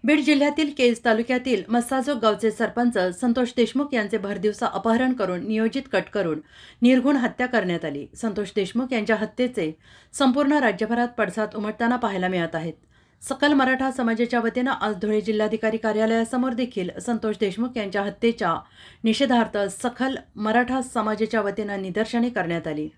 बीड जिल्ह्यातील केज तालुक्यातील मस्साजोग गावचे सरपंच संतोष देशमुख यांचे भरदिवसा अपहरण करून नियोजित कट करून निर्घुण हत्या करण्यात आली। संतोष देशमुख यांच्या हत्येचे संपूर्ण राज्यभरात पडसाद उमटताना पाहायला मिळत आहेत। सकल मराठा समाजाच्या वतीने आज धुळे जिल्हाधिकारी कार्यालयासमोर देखील संतोष देशमुख यांच्या हत्येच्या निषेधार्थ सकल मराठा समाजाच्या वतीने निदर्शने करण्यात आली।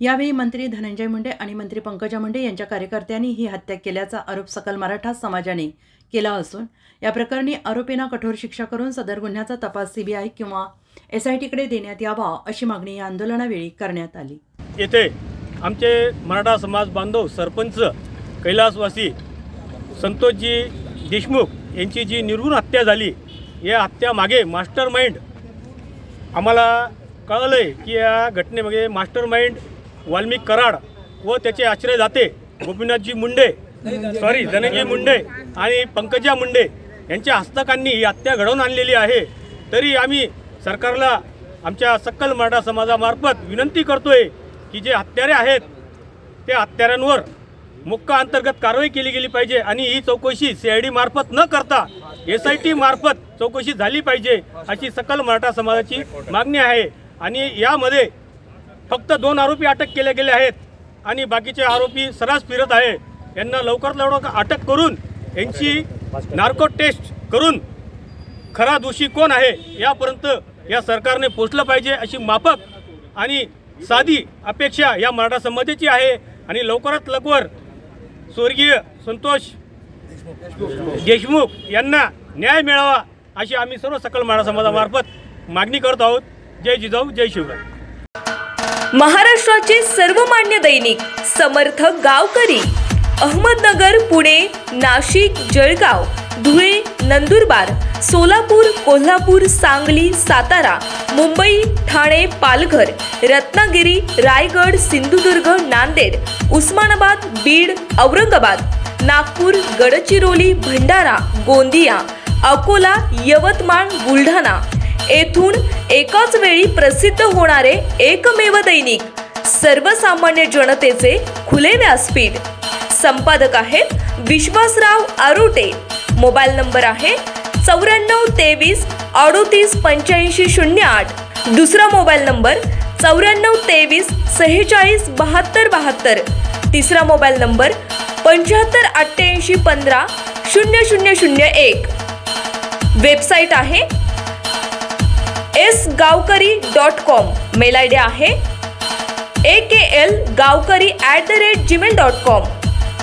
यावेळी मंत्री धनंजय मुंडे आणि मंत्री पंकजा मुंडे यांच्या कार्यकर्त्यांनी ही हत्या केल्याचा आरोप सकल मराठा समाजाने केला असून या प्रकरणी आरोपींना कठोर शिक्षा करून सदर गुन्ह्याचा तपास सीबीआय किंवा एसआयटीकडे देण्यात यावा अशी मागणी या आंदोलनावेळी करण्यात आली। येथे आमचे मराठा समाज बांधव सरपंच कैलासवासी संतोषजी देशमुख यांची जी निर्घुण हत्या झाली, या हत्यामागे मास्टरमाइंड आम्हाला कळलंय की या घटनेमागे मास्टरमाइंड वाल्मिक कराड व त्याचे आश्रयदाते गोपीनाथजी मुंडे धनंजय मुंडे आणि पंकजा मुंडे यांच्या हस्तकांनी ही हत्या घडवून आणलेली आहे। तरी आम्ही सरकारला आमच्या सकल मराठा समाजामार्फत विनंती करतोय की जे हत्यारे आहेत त्या हत्यारांवर मोक्का अंतर्गत कारवाई केली गेली पाहिजे आणि ही चौकशी सीआयडी मार्फत न करता एसआयटी मार्फत चौकशी झाली पाहिजे अशी सकल मराठा समाजाची मागणी आहे। आणि यामध्ये फक्त 2 आरोपी अटक केले गेले आहेत आणि बाकीचे आरोपी सरास फिरत आहे। यांना लवकरात लवकर अटक करून यांची नार्को टेस्ट करून खरा दोषी कोण आहे यापर्यंत या सरकारने पोहोचलं पाहिजे अशी माफक आणि साधी अपेक्षा या मराठा समाजाची आहे। आणि लवकरात लवकर स्वर्गीय संतोष देशमुख यांना न्याय मिळावा अशी आम्ही सर्व सकल मराठा समाजामार्फत मागणी करत आहोत। जय जिजाऊ जय शिवराय। महाराष्ट्राचे सर्वमान्य दैनिक समर्थ गावकरी अहमदनगर, पुणे, नाशिक, जळगाव, धुळे, नंदुरबार, सोलापूर, कोल्हापूर, सांगली, सातारा, मुंबई, ठाणे, पालघर, रत्नागिरी, रायगड, सिंधुदुर्ग, नांदेड, उस्मानाबाद, बीड, औरंगाबाद, नागपूर, गडचिरोली, भंडारा, गोंदिया, अकोला, यवतमाळ, बुलढाणा येथून एकाच वेळी प्रसिद्ध होणारे एकमेव दैनिक, सर्वसामान्य जनतेचे खुले व्यासपीठ। संपादक आहेत विश्वासराव आरोटे। मोबाईल नंबर आहे 9423 38 85 08। दुसरा मोबाईल नंबर 9423 46 72 72। तिसरा मोबाईल नंबर 75 88 15 0001। वेबसाईट आहे sgavkari.com। मेल आयडी आहे akl gavkari@gmail.com।